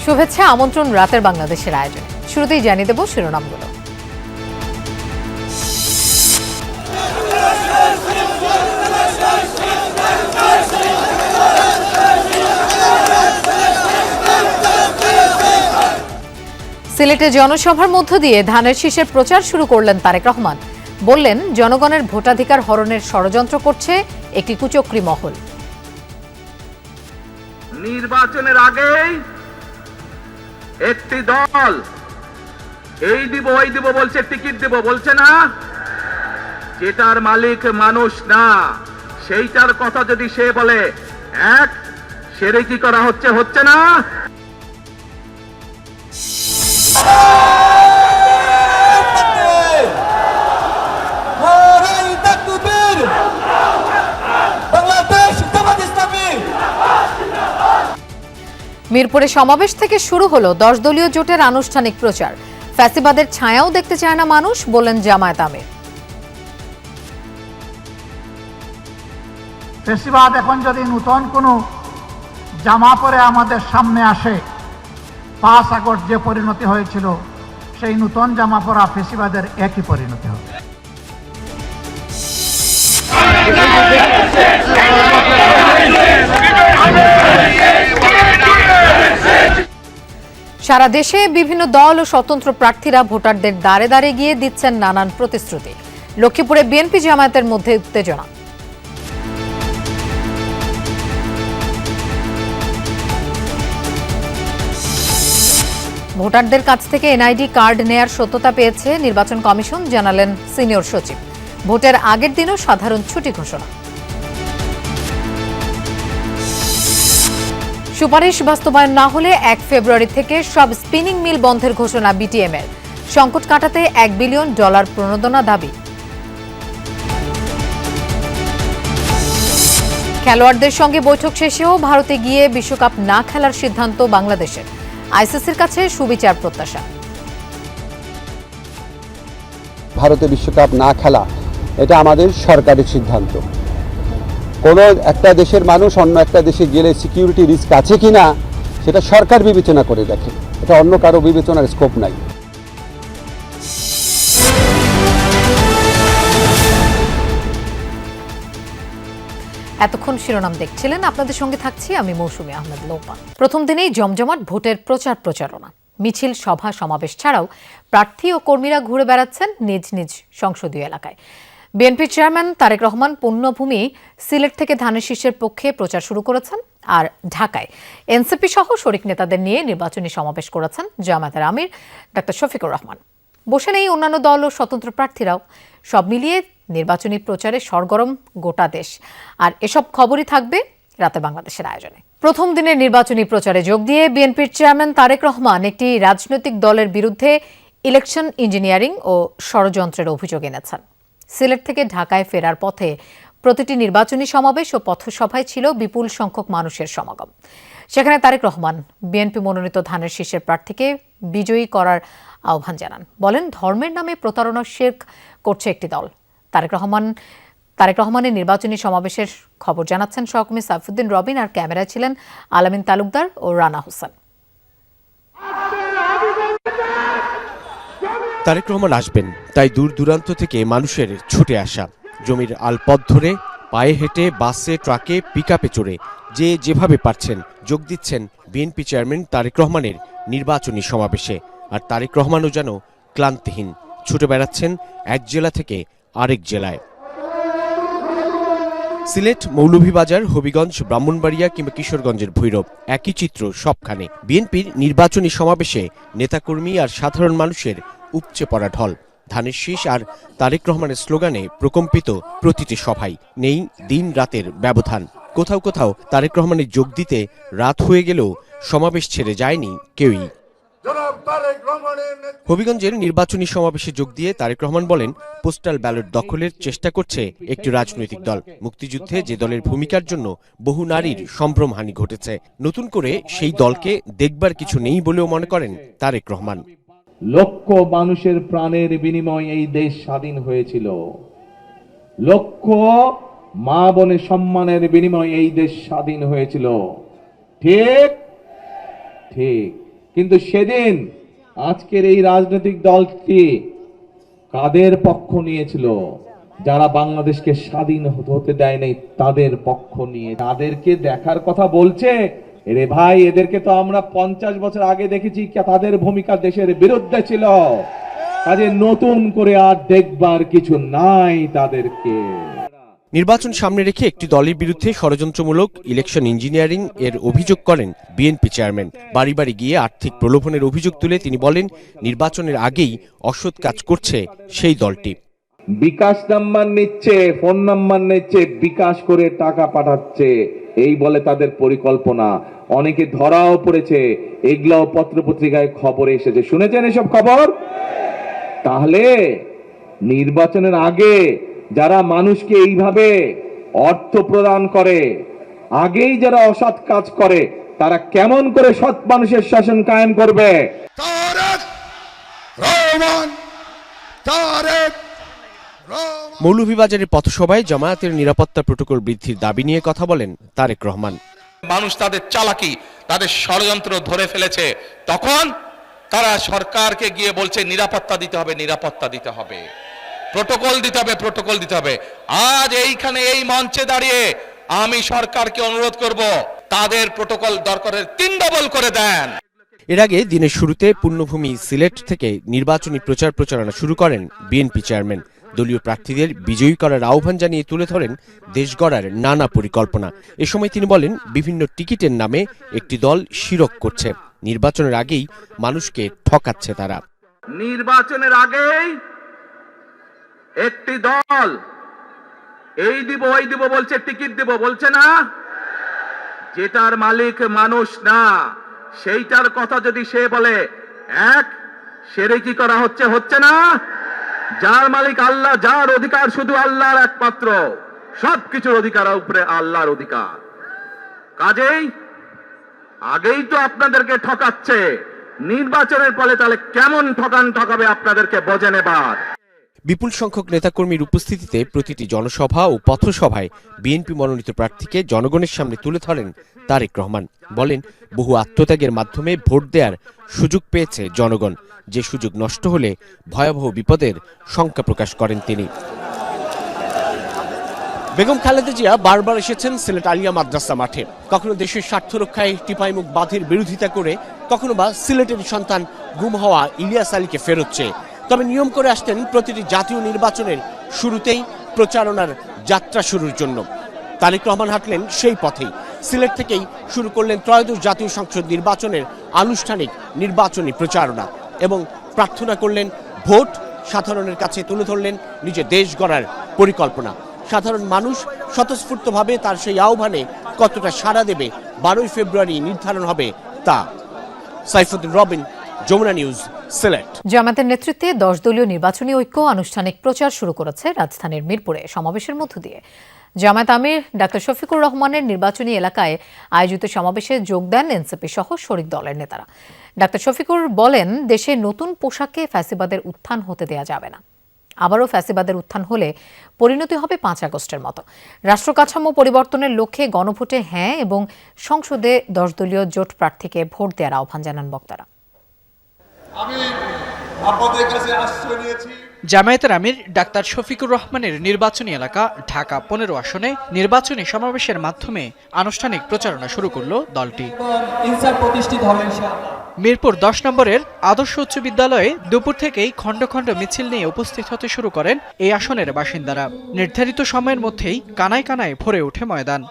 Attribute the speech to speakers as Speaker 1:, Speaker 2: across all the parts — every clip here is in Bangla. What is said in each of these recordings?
Speaker 1: শুভেচ্ছা আমন্ত্রণ রাতের বাংলাদেশের আয়োজনে। শুরুতেই জানিয়ে দেব শিরোনামগুলো। সিলেটে জনসভার মধ্য দিয়ে ধানের শীষের প্রচার শুরু করলেন তারেক রহমান। বললেন, জনগণের ভোটাধিকার হরণের ষড়যন্ত্র করছে একটি কুচক্রী মহল।
Speaker 2: নির্বাচনের আগেই একটি দল এই দিব ওই দিব বলছে, টিকিট দেব বলছে না, যেটার মালিক মানুষ না সেইটার কথা যদি সে বলে এক সেরে কি করা হচ্ছে, হচ্ছে না।
Speaker 1: মিরপুরে সমাবেশ থেকে শুরু হলো 10 দলীয় জোটের আনুষ্ঠানিক প্রচার। ফ্যাসিবাদের ছায়াও দেখতে চায় না মানুষ, বললেন জামায়াত আমির।
Speaker 3: ফ্যাসিবাদ এখন যদি নতুন কোনো জামা পরে আমাদের সামনে আসে, 5 আগস্ট যে পরিণতি হয়েছিল সেই নতুন জামা পরা ফ্যাসিবাদের একই পরিণতি হবে।
Speaker 1: সারা দেশে বিভিন্ন দল ও স্বতন্ত্র প্রার্থীরা ভোটারদের দ্বারে দ্বারে গিয়ে দিচ্ছেন নানান প্রতিশ্রুতি। লক্ষ্মীপুরে বিএনপি জামায়াতের মধ্যে উত্তেজনা। ভোটারদের কাছ থেকে এনআইডি কার্ড নেয়ার সত্যতা পেয়েছে নির্বাচন কমিশন, জানালেন সিনিয়র সচিব। ভোটের আগের দিনও সাধারণ ছুটি ঘোষণা। সুপারিশ বাস্তবায়ন না হলে 1 ফেব্রুয়ারি থেকে সব স্পিনিং মিল বন্ধের ঘোষণা বিটিএমের। সংকট কাটাতে $1 বিলিয়ন প্রণোদনা দাবি। খেলোয়াড়দের সঙ্গে বৈঠক শেষেও ভারতে গিয়ে বিশ্বকাপ না খেলার সিদ্ধান্ত বাংলাদেশের। আইসিসির কাছে সুবিচার প্রত্যাশা।
Speaker 4: ভারতে বিশ্বকাপ না খেলা এটা আমাদের সরকারের সিদ্ধান্ত। কোনো একটা দেশের মানুষ অন্য একটা দেশে গেলে সিকিউরিটি রিস্ক আছে কিনা সেটা সরকার বিবেচনা করে দেখে, এটা অন্য কারো বিবেচনার স্কোপ নাই।
Speaker 1: এতক্ষণ শিরোনাম দেখছিলেন, আপনাদের সঙ্গে থাকছি আমি মৌসুমী আহমেদ লোপা। প্রথম দিনেই জমজমাট ভোটের প্রচারণা, মিছিল, সভা সমাবেশ ছাড়াও প্রার্থী ও কর্মীরা ঘুরে বেড়াচ্ছেন নিজ নিজ সংসদীয় এলাকায়। বিএনপির চেয়ারম্যান তারেক রহমান পুণ্যভূমি সিলেট থেকে ধানের শীষের পক্ষে প্রচার শুরু করেছেন, আর ঢাকায় এনসিপি সহ শরিক নেতাদের নিয়ে নির্বাচনী সমাবেশ করেছেন জামায়াতের আমির ডক্টর শফিকুর রহমান। বসে নেই অন্যান্য দল ও স্বতন্ত্র প্রার্থীরাও। সব মিলিয়ে নির্বাচনী প্রচারে সরগরম গোটা দেশ। আর এসব খবরই থাকবে রাতে বাংলাদেশের আয়োজনে। প্রথম দিনের নির্বাচনী প্রচারে যোগ দিয়ে বিএনপির চেয়ারম্যান তারেক রহমান একটি রাজনৈতিক দলের বিরুদ্ধে ইলেকশন ইঞ্জিনিয়ারিং ও ষড়যন্ত্রের অভিযোগ এনেছেন। সিলেট থেকে ঢাকায় ফেরার পথে প্রতিটি নির্বাচনী সমাবেশ ও পথসভায় ছিল বিপুল সংখ্যক মানুষের সমাগম। সেখানে তারেক রহমান বিএনপি মনোনীত ধানের শীষের প্রার্থীকে বিজয়ী করার আহ্বান জানান। বলেন, ধর্মের নামে প্রতারণা শিরক করছে একটি দল। তারেক রহমানের নির্বাচনী সমাবেশের খবর জানাচ্ছেন সহকর্মী সাইফুদ্দিন রবিন, আর ক্যামেরায় ছিলেন আলামিন তালুকদার ও রানা হোসেন।
Speaker 5: তারেক রহমান আসবেন, তাই দূর দূরান্ত থেকে মানুষের ছুটে আসা। জমির আলপথ ধরে, পায়ে হেঁটে, বাসে, ট্রাকে, পিকআপে চড়ে যে যেভাবে পারছেন যোগ দিচ্ছেন বিএনপি চেয়ারম্যান তারেক রহমানের নির্বাচনী সমাবেশে। আর তারেক রহমানও যেন ক্লান্তিহীন, ছুটে বেড়াচ্ছেন এক জেলা থেকে আরেক জেলায়। সিলেট, মৌলভীবাজার, হবিগঞ্জ, ব্রাহ্মণবাড়িয়া কিংবা কিশোরগঞ্জের ভৈরব, একই চিত্র সবখানে। বিএনপির নির্বাচনী সমাবেশে নেতাকর্মী আর সাধারণ মানুষের উপচে পড়া ঢল। ধানের শীষ আর তারেক রহমানের স্লোগানে প্রকম্পিত প্রতিটি সভাই। নেই দিন রাতের ব্যবধান। কোথাও কোথাও তারেক রহমানের যোগ দিতে রাত হয়ে গেলেও সমাবেশ ছেড়ে যায়নি কেউই। হবিগঞ্জের নির্বাচনী সমাবেশে যোগ দিয়ে তারেক রহমান বলেন, পোস্টাল ব্যালট দখলের চেষ্টা করছে একটি রাজনৈতিক দল। মুক্তিযুদ্ধে যে দলের ভূমিকার জন্য বহু নারীর সম্ভ্রমহানি ঘটেছে, নতুন করে সেই দলকে দেখবার কিছু নেই বলেও মনে করেন তারেক রহমান।
Speaker 6: লক্ষ মানুষের প্রাণের বিনিময়ে এই দেশ স্বাধীন হয়েছিল, লক্ষ মা বোনের সম্মানের বিনিময়ে এই দেশ স্বাধীন হয়েছিল। ঠিক ঠিক কিন্তু সেদিন আজকের এই রাজনৈতিক দলটি কাদের পক্ষ নিয়েছিল? যারা বাংলাদেশকে স্বাধীন হতে দেয় নাই তাদের পক্ষ নিয়ে। তাদেরকে দেখার কথা বলছে, রে ভাই এদেরকে তো আমরা 50 বছর আগে দেখেছি, তাদের ভূমিকা দেশের বিরুদ্ধে ছিল। কাজে নতুন করে আর দেখবার কিছু নাই তাদেরকে।
Speaker 5: নির্বাচন সামনে রেখে একটি দলের বিরুদ্ধে ষড়যন্ত্রমূলক ইলেকশন ইঞ্জিনিয়ারিং এর অভিযোগ করেন বিএনপি চেয়ারম্যান। বাড়ি বাড়ি গিয়ে আর্থিক প্রলোভনের অভিযোগ তুলে তিনি বলেন, নির্বাচনের আগেই অসৎ কাজ করছে সেই দলটি।
Speaker 6: বিকাশ নাম্বার নিচ্ছে, ফোন নাম্বার নিচ্ছে, বিকাশ করে টাকা পাঠাচ্ছে, এই বলে তাদের পরিকল্পনা। অনেকে ধরাও পড়েছে, এগুলাও পত্রপত্রিকায় খবরে এসেছে, শুনেছেন এসব খবর? তাহলে নির্বাচনের আগে যারা মানুষকে এইভাবে অর্থ প্রদান করে, আগেই যারা অসৎ কাজ করে, তারা কেমন করে সৎ মানুষের শাসন কায়েম করবে?
Speaker 5: মৌলভীবাজারের পথসভায় জামায়াতের নিরাপত্তা প্রটোকল বৃদ্ধির দাবি নিয়ে কথা বলেন তারেক রহমান।
Speaker 2: মানুষ তাদের চালাকি, তাদের ষড়যন্ত্র ধরে ফেলেছে, তখন তারা সরকারকে গিয়ে বলছে নিরাপত্তা দিতে হবে, নিরাপত্তা দিতে হবে, প্রটোকল দিতে হবে, প্রটোকল দিতে হবে। আজ এইখানে এই মঞ্চে দাঁড়িয়ে আমি সরকারকে অনুরোধ করব, তাদের প্রটোকল দরকারের 3 ডবল করে দেন।
Speaker 5: এর আগে দিনের শুরুতে পুণ্যভূমি সিলেট থেকে নির্বাচনী প্রচারণা শুরু করেন বিএনপি চেয়ারম্যান। দলীয় প্রার্থীদের বিজয়ী করার আহ্বান জানিয়ে তুলে ধরেন দেশ গড়ার নানা পরিকল্পনা। এ সময় তিনি বলেন, বিভিন্ন টিকিটের নামে একটি দল শিরক করছে, নির্বাচনের আগেই মানুষকে ঠকাচ্ছে তারা।
Speaker 2: নির্বাচনের আগেই একটি দল এই দিব ওই দিব বলছে, টিকিট দিব বলছে না, যেটার মালিক মানুষ না, সেইটার কথা যদি সে বলে, এক সেরে কি করা হচ্ছে, হচ্ছে না? যার মালিক আল্লাহ, যার অধিকার শুধু আল্লাহর একমাত্র, সবকিছুর অধিকার উপরে আল্লাহর অধিকার। কাজেই আগেই তো আপনাদেরকে ঠকাচ্ছে, নির্বাচনের ফলে তাহলে কেমন ঠকাবে আপনাদেরকে বোঝে নেবার।
Speaker 5: বিপুল সংখ্যক নেতাকর্মীর উপস্থিতিতে প্রতিটি জনসভা ও পথসভায় বিএনপি মনোনীত প্রার্থীকে জনগণের সামনে তুলে ধরেন তারেক রহমান। বলেন, বহু আত্মত্যাগের মাধ্যমে ভোট দেওয়ার সুযোগ পেয়েছে জনগণ, যে সুযোগ নষ্ট হলে ভয়াবহ বিপদের শঙ্কা প্রকাশ করেন তিনি। বেগম খালেদা জিয়া বারবার এসেছেন সিলেট আলিয়া মাদ্রাসা মাঠে, কখনো দেশের স্বার্থ রক্ষায় টিপাইমুখ বাঁধের বিরোধিতা করে, কখনো বা সিলেটের সন্তান গুম হওয়া ইলিয়াস আলীকে ফেরত চেয়ে। তবে নিয়ম করে আসতেন প্রতিটি জাতীয় নির্বাচনের শুরুতেই প্রচারণার যাত্রা শুরুর জন্য। তারেক রহমান হাঁটলেন সেই পথেই। সিলেট থেকেই শুরু করলেন ত্রয়োদশ জাতীয় সংসদ নির্বাচনের আনুষ্ঠানিক নির্বাচনী প্রচারণা এবং প্রার্থনা করলেন ভোট, সাধারণের কাছে তুলে ধরলেন নিজের দেশ গড়ার পরিকল্পনা। সাধারণ মানুষ স্বতঃস্ফূর্তভাবে তার সেই আহ্বানে কতটা সাড়া দেবে 12 ফেব্রুয়ারি নির্ধারণ হবে তা। সাইফুদ্দিন রবিন, যমুনা নিউজ, সিলেট।
Speaker 1: জামায়াতের নেতৃত্বে 10 দলীয় নির্বাচনী ঐক্য আনুষ্ঠানিক প্রচার শুরু করেছে রাজধানীর মিরপুরে সমাবেশের মধ্য দিয়ে। জামায়াত আমির ডাক্তার শফিকুর রহমানের নির্বাচনী এলাকায় আয়োজিত সমাবেশে যোগ দেন এনসিপি সহ শরিক দলের নেতারা। ডাক্তার শফিকুর বলেন, দেশে নতুন পোশাকে ফ্যাসিবাদের উত্থান হতে দেয়া যাবে না। আবারও ফ্যাসিবাদের উত্থান হলে পরিণতি হবে 5 আগস্টের মতো। রাষ্ট্র কাঠামো পরিবর্তনের লক্ষ্যে গণভোটে হ্যাঁ এবং সংসদে 10 দলীয় জোট প্রার্থীকে ভোট দেওয়ার আহ্বান জানান বক্তারা।
Speaker 7: জামায়াতের আমির ডাক্তার শফিকুর রহমানের নির্বাচনী এলাকা ঢাকা 15 আসনে নির্বাচনী সমাবেশের মাধ্যমে আনুষ্ঠানিক প্রচারণা শুরু করল দলটি। মিরপুর 10 নম্বরের আদর্শ উচ্চ বিদ্যালয়ে দুপুর থেকেই খণ্ড খণ্ড মিছিল নিয়ে উপস্থিত হতে শুরু করেন এই আসনের বাসিন্দারা। নির্ধারিত সময়ের মধ্যেই কানায় কানায় ভরে ওঠে ময়দান।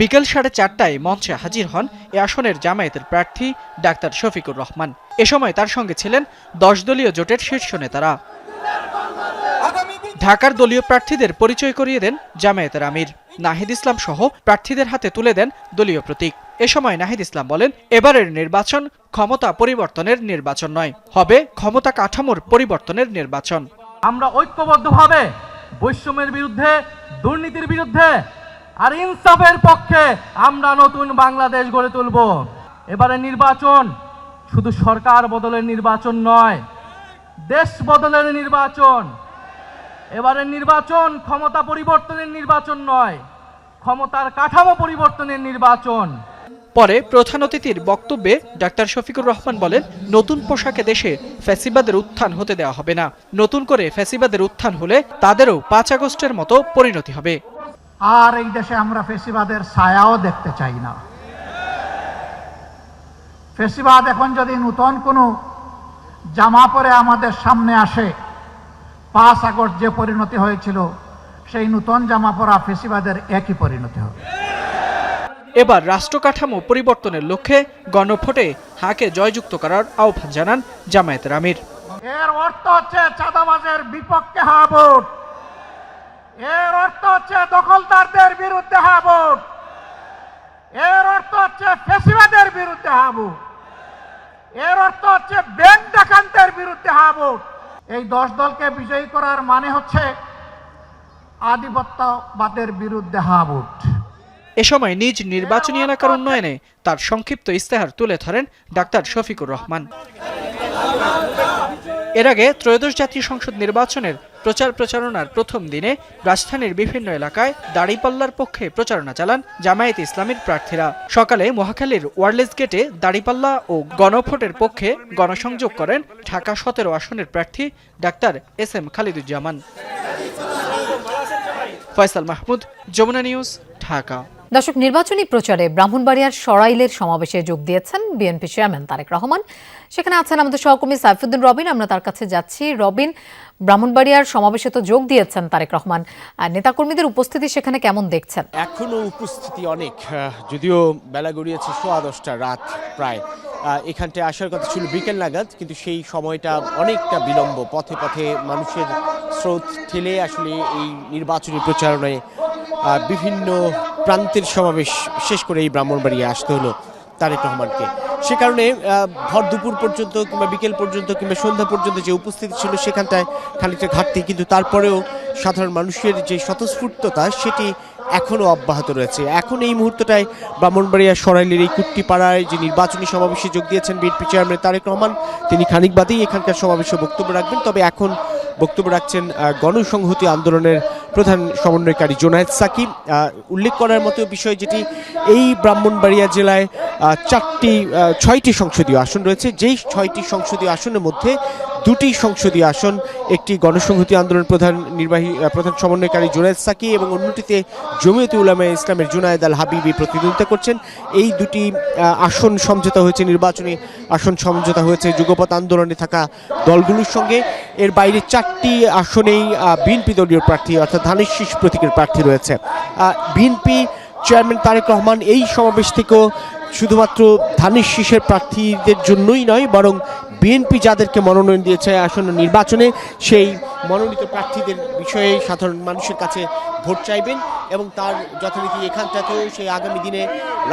Speaker 7: বিকেল 4:30টায় মঞ্চে হাজির হন এ আসনের জামায়াতের প্রার্থী ডাক্তার শফিকুর রহমান। এ সময় তার সঙ্গে ছিলেন 10 দলীয় জোটের শীর্ষ নেতারা। ঢাকার দলীয় প্রার্থীদের পরিচয় করিয়ে দেন জামায়াতের আমির। নাহিদ ইসলাম সহ প্রার্থীদের হাতে তুলে দেন দলীয় প্রতীক। এ সময় নাহিদ ইসলাম বলেন, এবারের নির্বাচন ক্ষমতা পরিবর্তনের নির্বাচন নয়, হবে ক্ষমতা কাঠামোর পরিবর্তনের নির্বাচন।
Speaker 8: আমরা ঐক্যবদ্ধভাবে বৈষম্যের বিরুদ্ধে, দুর্নীতির বিরুদ্ধে আর ইনসাফের পক্ষে আমরা নতুন বাংলাদেশ গড়ে তুলব। এবারে নির্বাচন শুধু সরকার বদলের নির্বাচন নয়, দেশ বদলের নির্বাচন। এবারে নির্বাচন ক্ষমতা পরিবর্তনের নির্বাচন নয়, ক্ষমতার কাঠামো পরিবর্তনের নির্বাচন।
Speaker 7: পরে প্রধান অতিথির বক্তব্যে ডাক্তার শফিকুর রহমান বলেন, নতুন পোশাকে দেশে ফ্যাসিবাদের উত্থান হতে দেওয়া হবে না। নতুন করে ফ্যাসিবাদের উত্থান হলে তাদেরও 5 আগস্টের মতো পরিণতি হবে।
Speaker 3: আর এই দেশে আমরা ফ্যাসিবাদের ছায়াও দেখতে চাই না। ফ্যাসিবাদ এখন যদি নতুন কোনো জামা পরে আমাদের সামনে আসে, 5 আগস্ট যে পরিণতি হয়েছিল সেই নতুন জামা পরা ফ্যাসিবাদের একই পরিণতি হবে।
Speaker 7: এবার রাষ্ট্র কাঠামো পরিবর্তনের লক্ষ্যে গণভোটে হাকে জয়যুক্ত করার আহ্বান জানান জামায়াতের আমির।
Speaker 3: এর অর্থ হচ্ছে চাঁদাবাজের বিপক্ষে হা ভোট, এর অর্থ হচ্ছে দখলদারদের বিরুদ্ধে হা ভোট, এর অর্থ হচ্ছে ফ্যাসিবাদের বিরুদ্ধে হা ভোট, এর অর্থ হচ্ছে ব্যাংক ডাকাতদের বিরুদ্ধে হা ভোট। এই 10 দলকে বিজয়ী করার মানে হচ্ছে আধিপত্যবাদের বিরুদ্ধে হা ভোট।
Speaker 7: এ সময় নিজ নির্বাচনী এলাকার উন্নয়নে তার সংক্ষিপ্ত ইস্তেহার তুলে ধরেন ডাক্তার শফিকুর রহমান। এর আগে ত্রয়োদশ জাতীয় সংসদ নির্বাচনের প্রচারণার প্রথম দিনে রাজধানীর বিভিন্ন এলাকায় দাড়িপাল্লার পক্ষে প্রচারণা চালান জামায়াতে ইসলামীর প্রার্থীরা। সকালে মহাখালীর ওয়ারলেস গেটে দাড়িপাল্লা ও গণভোটের পক্ষে গণসংযোগ করেন ঢাকা 17 আসনের প্রার্থী doctor SM Khaliduzzaman. Faisal Mahmud, Jamuna news, Dhaka.
Speaker 1: দর্শক, নির্বাচনী প্রচারে ব্রাহ্মণবাড়িয়ার সরাইলের সমাবেশে যোগ দিয়েছেন বিএনপি চেয়ারম্যান তারেক রহমান। সেখানে আছেন আমাদের সহকর্মী সাইফুদ্দিন রবিন। আমরা তার কাছে যাচ্ছি। রবিন, ব্রাহ্মণবাড়িয়ার সমাবেশে তো যোগ দিয়েছেন তারেক রহমান, আর নেতাকর্মীদের উপস্থিতি সেখানে কেমন দেখছেন?
Speaker 5: এখনো উপস্থিতি অনেক, যদিও বেলা গড়িয়েছে 10:15 রাত প্রায়। এখানটায় আসার কথা ছিল বিকেল নাগাদ, কিন্তু সেই সময়টা অনেকটা বিলম্ব। পথে পথে মানুষের স্রোত ঠেলে আসলে এই নির্বাচনী প্রচারণায় বিভিন্ন প্রান্তের সমাবেশ শেষ করে এই ব্রাহ্মণবাড়িয়া আসতে হলো তারেক রহমানকে। সে কারণে ভর দুপুর পর্যন্ত কিংবা বিকেল পর্যন্ত কিংবা সন্ধ্যা পর্যন্ত যে উপস্থিতি ছিল সেখানটায় খানিকটা ঘাটতি, কিন্তু তারপরেও সাধারণ মানুষের যে স্বতঃস্ফূর্ততা সেটি এখনও অব্যাহত রয়েছে। এখন এই মুহূর্তটায় ব্রাহ্মণবাড়িয়া সরাইলের এই কুট্টিপাড়ায় যে নির্বাচনী সমাবেশে যোগ দিয়েছেন বিএনপি চেয়ারম্যান তারেক রহমান, তিনি খানিক বাদেই এখানকার সমাবেশে বক্তব্য রাখবেন। তবে এখন বক্তব্য রাখছেন গণসংহতি আন্দোলনের প্রধান সমন্বয়কারী জোনায়েদ সাকি। উল্লেখ করার মতো বিষয় যেটি, এই ব্রাহ্মণবাড়িয়া জেলায় 6টি সংসদীয় আসন রয়েছে। যেই 6টি সংসদীয় আসনের মধ্যে 2টি সংসদীয় আসন একটি গণসংহতি আন্দোলন প্রধান সমন্বয়কারী জোনায়েদ সাকি এবং অন্যটিতে জমিয়তে উলামায়ে ইসলামের জুনায়েদ আল হাবিবি প্রতিদ্বন্দ্বিতা করছেন। এই 2টি আসন সমঝোতা হয়েছে, নির্বাচনী আসন সমঝোতা হয়েছে যুগপৎ আন্দোলনে থাকা দলগুলোর সঙ্গে। এর বাইরে 4টি আসনেই বিএনপি দলীয় প্রার্থী অর্থাৎ ধানের শীষ প্রতীকের প্রার্থী রয়েছে। বিএনপি চেয়ারম্যান তারেক রহমান এই সমাবেশ থেকেও শুধুমাত্র ধানের শীষের প্রার্থীদের জন্যই নয়, বরং বিএনপি যাদেরকে মনোনয়ন দিয়েছে আসন্ন নির্বাচনে সেই মনোনীত প্রার্থীদের বিষয়ে সাধারণ মানুষের কাছে ভোট চাইবেন এবং তার যথারীতি এখানটাতেও সেই আগামী দিনে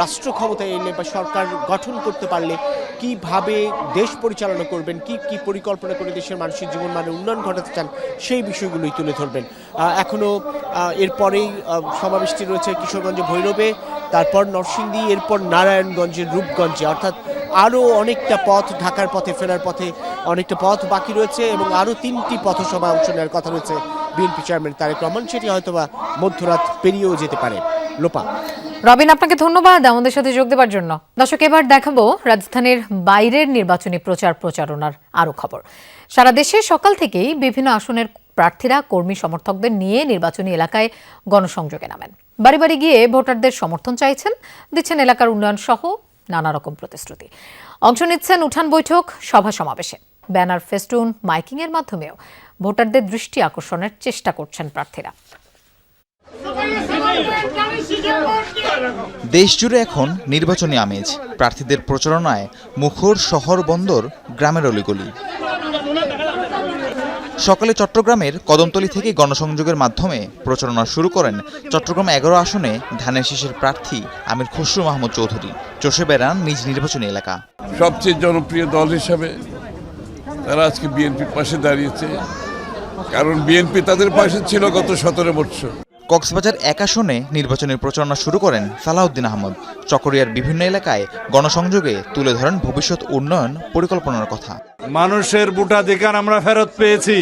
Speaker 5: রাষ্ট্র ক্ষমতায় এলে বা সরকার গঠন করতে পারলে কিভাবে দেশ পরিচালনা করবেন, কি পরিকল্পনা করে দেশের মানুষের জীবনমানের উন্নয়ন ঘটাতে চান সেই বিষয়গুলোই তুলে ধরবেন। এখনও এরপরেই সমাবেশটি রয়েছে কিশোরগঞ্জে ভৈরবে, তারপর নরসিংদী, এরপর নারায়ণগঞ্জের রূপগঞ্জে, অর্থাৎ আরও অনেকটা পথ, ঢাকার পথে ফেরার পথে অনেকটা পথ বাকি রয়েছে এবং আরও 3টি পথসভা অংশ নেওয়ার কথা রয়েছে বিএনপি চেয়ারম্যান তারেক রহমান। সেটি হয়তোবা মধ্যরাত পেরিয়েও যেতে পারে। লোপা।
Speaker 1: রবিন, আপনাকে ধন্যবাদ আমাদের সাথে যোগ দেওয়ার জন্য। দর্শক, এবার দেখাবো রাজধানীর বাইরের নির্বাচনী প্রচারণার আরও খবর। সারা দেশে সকাল থেকেই বিভিন্ন আসনের প্রার্থীরা কর্মী সমর্থকদের নিয়ে নির্বাচনী এলাকায় গণসংযোগে নামেন। বাড়ি বাড়ি গিয়ে ভোটারদের সমর্থন চাইছেন, দিচ্ছেন এলাকার উন্নয়ন সহ নানা রকম প্রতিশ্রুতি। অংশ নিচ্ছেন উঠান বৈঠক, সভা সমাবেশে। ব্যানার, ফেস্টুন, মাইকিং এর মাধ্যমেও ভোটারদের দৃষ্টি আকর্ষণের চেষ্টা করছেন প্রার্থীরা।
Speaker 9: দেশজুড়ে এখন নির্বাচনী আমেজ। প্রার্থীদের প্রচারণায় মুখর শহর বন্দর গ্রামের অলিগলি। সকালে চট্টগ্রামের কদমতলী থেকে গণসংযোগের মাধ্যমে প্রচারণা শুরু করেন চট্টগ্রাম 11 আসনে ধানের শীষের প্রার্থী আমির খসরু মাহমুদ চৌধুরী। চষে বেড়ান নিজ নির্বাচনী এলাকা।
Speaker 10: সবচেয়ে জনপ্রিয় দল হিসাবে তারা আজকে বিএনপির পাশে দাঁড়িয়েছে, কারণ বিএনপি তাদের পাশে ছিল গত 17 বছর।
Speaker 9: কক্সবাজার 1 আসনে নির্বাচনের প্রচারণা শুরু করেন সালাউদ্দিন আহমদ। চকরিয়ার বিভিন্ন এলাকায় গণসংযোগে তুলে ধরেন ভবিষ্যৎ উন্নয়ন পরিকল্পনার কথা।
Speaker 11: মানুষের ভোটাধিকার আমরা ফেরত পেয়েছি,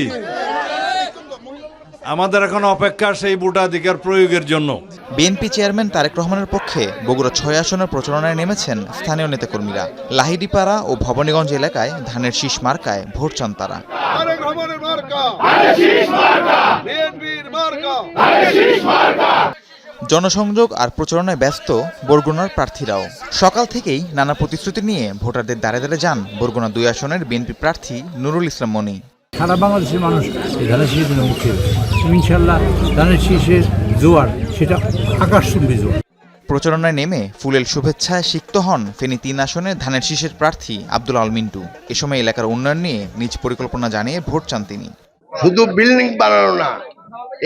Speaker 11: আমাদের এখন অপেক্ষা সেই ভোটাধিকার প্রয়োগের জন্য।
Speaker 9: বিএনপি চেয়ারম্যান তারেক রহমানের পক্ষে বগুড়া 6 আসনের প্রচারণায় নেমেছেন স্থানীয় নেতাকর্মীরা। লাহিড়িপাড়া ও ভবানীগঞ্জ এলাকায় ধানের শীষ মার্কায় ভোট চান তারা। জনসংযোগ আর প্রচারণায় ব্যস্ত বরগুনার প্রার্থীরাও। সকাল থেকেই নানা প্রতিশ্রুতি নিয়ে ভোটারদের দ্বারে দ্বারে যান বরগুনা 2 আসনের বিএনপি প্রার্থী নুরুল ইসলাম মনি।
Speaker 12: সারা বাংলাদেশের মানুষ ধানের শীষের মুখে, ইনশাল্লাহ ধানের শীষের জোয়ার সেটা আকাশচুম্বী জোয়ার।
Speaker 9: প্রচারণায় নেমে ফুলেল শুভেচ্ছায় সিক্ত হন ফেনী 3 আসনের ধানের শীষের প্রার্থী আব্দুল আল মিন্টু। এ সময় এলাকার উন্নয়ন নিয়ে নিজ পরিকল্পনা জানিয়ে ভোট চান তিনি।
Speaker 13: শুধু বিল্ডিং বানানো না,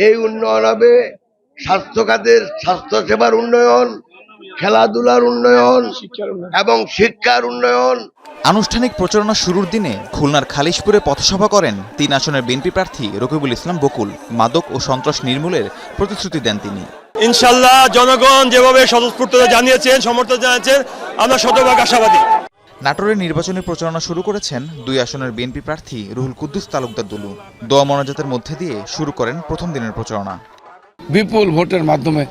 Speaker 13: এই উন্নয়ন হবে স্বাস্থ্য খাতের, স্বাস্থ্যসেবার উন্নয়ন, খেলাধুলার উন্নয়ন এবং শিক্ষার উন্নয়ন।
Speaker 9: আনুষ্ঠানিক প্রচারণা শুরুর দিনে খুলনার খালিশপুরে পথসভা করেন 3 আসনের বিএনপি প্রার্থী রকিবুল ইসলাম বকুল। মাদক ও সন্ত্রাস নির্মূলের প্রতিশ্রুতি দেন তিনি।
Speaker 14: ইনশাল্লাহ জনগণ যেভাবে স্বতঃস্ফূর্ততা জানিয়েছেন, সমর্থন জানিয়েছেন, আমরা শতভাগ আশাবাদী।
Speaker 9: নাটোরের নির্বাচনী প্রচারণা শুরু করেছেন 2 আসনের বিএনপি প্রার্থী রুহুল কুদ্দুস তালুকদার দুলু। দোয়া মোনাজাতের মধ্যে দিয়ে শুরু করেন প্রথম দিনের প্রচারণা।
Speaker 15: বিপুল ভোটের মাধ্যমে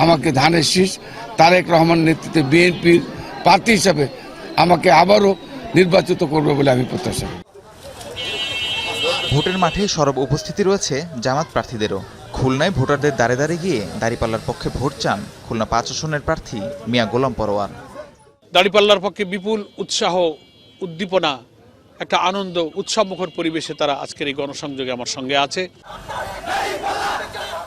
Speaker 15: আমাকে ধানের শীষ তারেক রহমান নেতৃত্বে বিএনপির প্রার্থী হিসাবে আমাকে আবারও নির্বাচিত করবে বলে আমি প্রত্যাশা।
Speaker 9: ভোটের মাঠে সরব উপস্থিতি রয়েছে জামাত প্রার্থীদেরও। খুলনায় ভোটারদের দ্বারে দ্বারে গিয়ে দাঁড়িপাল্লার পক্ষে ভোট চান খুলনা 5 আসনের প্রার্থী মিয়া গোলাম পরোয়ার।
Speaker 16: দাঁড়িপাল্লার পক্ষে বিপুল উৎসাহ, উদ্দীপনা, একটা আনন্দ, উৎসবমুখর পরিবেশে তারা আজকের এই গণসংযোগে আমার সঙ্গে আছে।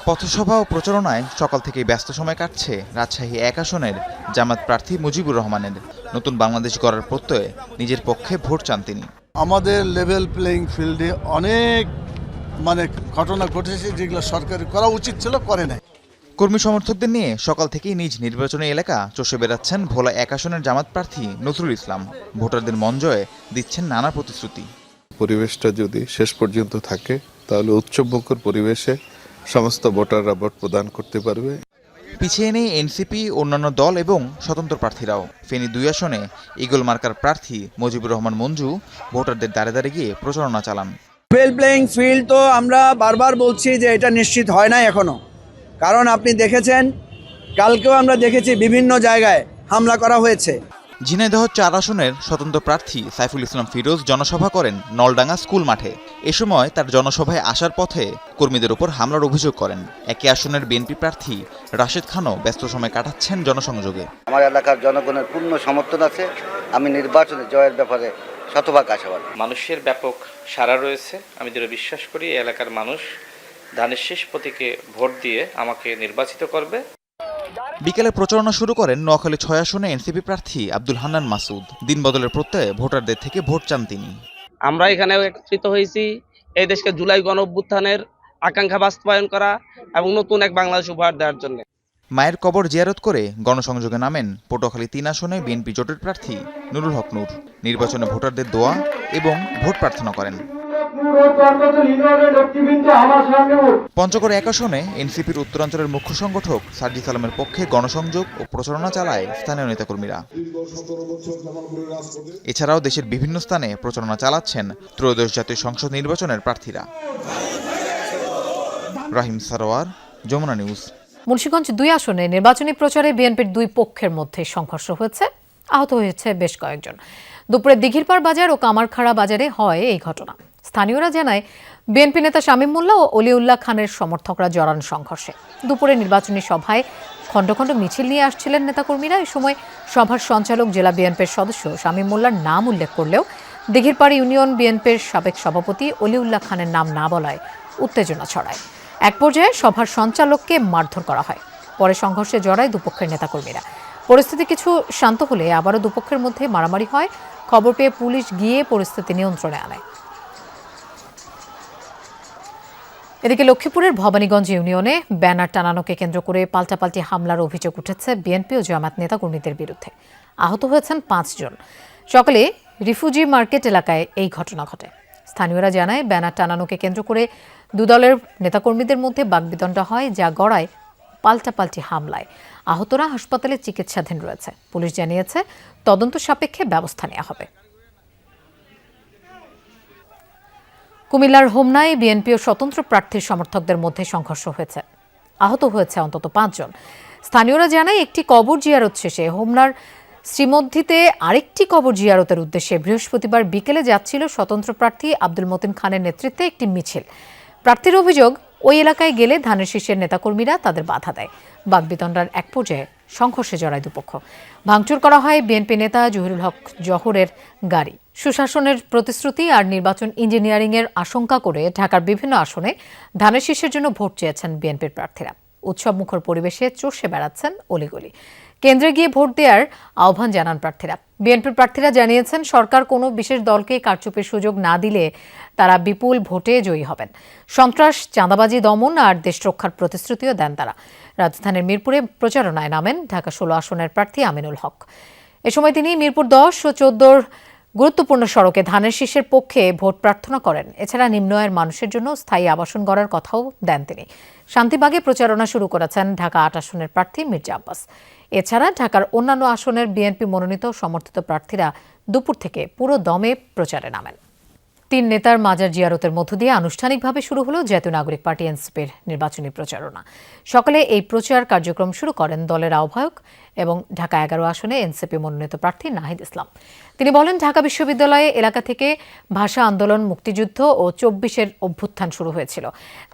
Speaker 9: পথসভা ও প্রচারণায় সকাল থেকেই ব্যস্ত সময় কাটছে রাজশাহী 1 আসনের জামাত প্রার্থী মুজিবুর রহমানের। নতুন বাংলাদেশ গড়ার প্রত্যয়ে নিজের পক্ষে ভোট চান তিনি।
Speaker 17: আমাদের লেভেল প্লেইং ফিল্ডে অনেক ঘটনা ঘটেছে যেগুলো সরকারের করা উচিত ছিল, করে নাই।
Speaker 9: কর্মী সমর্থকদের নিয়ে সকাল থেকেই নিজ নির্বাচনী এলাকা চষে বেড়াচ্ছেন ভোলা 1 আসনের জামাত প্রার্থী নজরুল ইসলাম। ভোটারদের মন জয়ে দিচ্ছেন নানা প্রতিশ্রুতি।
Speaker 18: পরিবেশটা যদি শেষ পর্যন্ত থাকে তাহলে উৎসবমুখর পরিবেশে সমস্ত ভোটাররা ভোট প্রদান করতে পারবে।
Speaker 9: পিছিয়ে নেই এনসিপি, অন্যান্য দল এবং স্বতন্ত্র প্রার্থীরাও। ফেনী 2 আসনে ইগল মার্কার প্রার্থী মুজিবুর রহমান মঞ্জু ভোটারদের দ্বারে দ্বারে গিয়ে প্রচারণা চালান।
Speaker 19: লেভেল প্লেইং ফিল্ড তো আমরা বারবার বলছি যে এটা নিশ্চিত হয় না এখনো, কারণ আপনি দেখেছেন কালকেও আমরা দেখেছি বিভিন্ন জায়গায় হামলা করা হয়েছে।
Speaker 9: ঝিনাইদহ 4 আসনের স্বতন্ত্র প্রার্থী সাইফুল ইসলাম ফিরোজ জনসভা করেন নলডাঙ্গা স্কুল মাঠে। এ সময় তার জনসভায় আসার পথে কর্মীদের উপর হামলার অভিযোগ করেন। 1 আসনের বিএনপি প্রার্থী রাশেদ খানও ব্যস্ত সময় কাটাচ্ছেন জনসংযোগে।
Speaker 20: আমার এলাকার জনগণের পূর্ণ সমর্থন আছে, আমি নির্বাচনে জয়ের ব্যাপারে শতভাগ আশাবাদী।
Speaker 21: মানুষের ব্যাপক সাড়া রয়েছে। আমি দৃঢ় বিশ্বাস করি এই এলাকার মানুষ ধানের শীষ প্রতীকে ভোট দিয়ে আমাকে নির্বাচিত করবে।
Speaker 9: বিকেলে প্রচারণা শুরু করেন নোয়াখালী 6 আসনে এনসিপি প্রার্থী আব্দুল হান্নান মাসুদ। দিন বদলের প্রত্যয়ে ভোটারদের থেকে ভোট চান তিনি।
Speaker 22: আমরা এখানে একত্রিত হয়েছি এই দেশকে জুলাই গণঅভ্যুত্থানের আকাঙ্ক্ষা বাস্তবায়ন করা এবং নতুন এক বাংলাদেশ উপহার দেওয়ার জন্য।
Speaker 9: মায়ের কবর জিয়ারত করে গণসংযোগে নামেন পটুয়াখালী 3 আসনে বিএনপি জোটের প্রার্থী নুরুল হক নূর। নির্বাচনে ভোটারদের দোয়া এবং ভোট প্রার্থনা করেন। পঞ্চগড় 1 আসনে এনসিপির উত্তরাঞ্চলের মুখ্য সংগঠক সার্জিস আলমের পক্ষে গণসংযোগ ও প্রচারণা চালায় স্থানীয় নেতাকর্মীরা। এছাড়াও দেশের বিভিন্ন স্থানে প্রচারণা চালাচ্ছেন ত্রয়োদশ জাতীয় সংসদ নির্বাচনের প্রার্থীরা। রাহিম সারোয়ার, যমুনা নিউজ।
Speaker 1: মুন্সিগঞ্জ 2 আসনে নির্বাচনী প্রচারে বিএনপির 2 পক্ষের মধ্যে সংঘর্ষ হয়েছে, আহত হয়েছে বেশ কয়েকজন। দুপুরে দিঘিরপাড় বাজার ও কামারখাড়া বাজারে হয় এই ঘটনা। স্থানীয়রা জানায় বিএনপি নেতা শামীম মোল্লা ও অলিউল্লাহ খানের সমর্থকরা জড়ান সংঘর্ষে। দুপুরে নির্বাচনী সভায় খণ্ড খণ্ড মিছিল নিয়ে আসছিলেন নেতাকর্মীরা। এই সময় সভার সঞ্চালক জেলা বিএনপির সদস্য শামীম মোল্লার নাম উল্লেখ করলেও দিঘিরপাড় ইউনিয়ন বিএনপির সাবেক সভাপতি অলিউল্লাহ খানের নাম না বলায় উত্তেজনা ছড়ায়। এক পর্যায়ে সভার সঞ্চালককে মারধর করা হয়। পরে সংঘর্ষে জড়ায় দুপক্ষের নেতাকর্মীরা। পরিস্থিতি কিছু শান্ত হলে আবারও দুপক্ষের মধ্যে মারামারি হয়। খবর পেয়ে পুলিশ গিয়ে পরিস্থিতি নিয়ন্ত্রণে আনে। এদিকে লক্ষ্মীপুরের ভবানীগঞ্জ ইউনিয়নে ব্যানার টানানোকে কেন্দ্র করে পাল্টাপাল্টি হামলার অভিযোগ উঠেছে বিএনপি ও জামাত নেতাকর্মীদের বিরুদ্ধে। আহত হয়েছেন 5 জন। সকালে রিফিউজি মার্কেট এলাকায় এই ঘটনা ঘটে। স্থানীয়রা জানায় ব্যানার টানানোকে কেন্দ্র করে 2 দলের নেতাকর্মীদের মধ্যে বাকবিতণ্ডা হয়, যা গড়ায় পাল্টাপাল্টি হামলায়। আহতরা হাসপাতালে চিকিৎসাধীন রয়েছে। পুলিশ জানিয়েছে তদন্ত সাপেক্ষে ব্যবস্থা নেওয়া হবে। কুমিল্লার হোমনায় বিএনপি ও স্বতন্ত্র প্রার্থীর সমর্থকদের মধ্যে সংঘর্ষ হয়েছে, আহত হয়েছে অন্তত 5 জন। স্থানীয়রা জানায় একটি কবর জিয়ারত শেষে হোমনার শ্রীমদ্ধিতে আরেকটি কবর জিয়ারতের উদ্দেশ্যে বৃহস্পতিবার বিকেলে যাচ্ছিল স্বতন্ত্র প্রার্থী আব্দুল মতিন খানের নেতৃত্বে একটি মিছিল। প্রার্থীর অভিযোগ, ওই এলাকায় গেলে ধানের শীষের নেতাকর্মীরা তাদের বাধা দেয়। বাগবিতণ্ডার এক পর্যায়ে সংঘর্ষে জড়ায় দুপক্ষ। ভাঙচুর করা হয় বিএনপি নেতা জহিরুল হক জহরের গাড়ি। সুশাসনের প্রতিশ্রুতি আর নির্বাচন ইঞ্জিনিয়ারিংয়ের আশঙ্কা করে ঢাকার বিভিন্ন আসনে ধানের শীষের জন্য ভোট চেয়েছেন বিএনপির প্রার্থীরা। উৎসবমুখর পরিবেশে চষে বেড়াচ্ছেন অলিগলি। কেন্দ্রে গিয়ে ভোট দেওয়ার আহ্বান জানান প্রার্থীরা। বিএনপির প্রার্থীরা জানিয়েছেন, সরকার কোনো বিশেষ দলকে কারচুপির সুযোগ না দিলে তারা বিপুল ভোটে জয়ী হবেন। সন্ত্রাস, চাঁদাবাজি দমন আর দেশ রক্ষার প্রতিশ্রুতিও দেন তারা। রাজধানীর মিরপুরে প্রচারণায় নামেন ঢাকা 16 আসনের প্রার্থী আমিনুল হক। এ সময় তিনি মিরপুর 10 ও 14 গুরুত্বপূর্ণ সড়কে ধানের শীষের পক্ষে ভোট প্রার্থনা করেন। এছাড়া নিম্ন আয়ের মানুষের জন্য স্থায়ী আবাসন গড়ার কথাও দেন তিনি। শান্তিবাগে প্রচারণা শুরু করেছেন ঢাকা 8 আসনের প্রার্থী মির্জা আব্বাস। এছাড়া ঢাকার অন্যান্য আসনের বিএনপি মনোনীত সমর্থিত প্রার্থীরা দুপুর থেকে পুরো দমে প্রচারে নামেন। 3 নেতার মাজার জিয়ারতের মধ্য দিয়ে আনুষ্ঠানিকভাবে শুরু হলো জাতীয় নাগরিক পার্টি এনসিপির নির্বাচনী প্রচারণা। সকালে এই প্রচার কার্যক্রম শুরু করেন দলের আহ্বায়ক এবং ঢাকা 11 আসনে এনসিপি মনোনীত প্রার্থী নাহিদ ইসলাম। তিনি বলেন, ঢাকা বিশ্ববিদ্যালয়ে এলাকা থেকে ভাষা আন্দোলন, মুক্তিযুদ্ধ ও 24-এর অভ্যুত্থান শুরু হয়েছিল,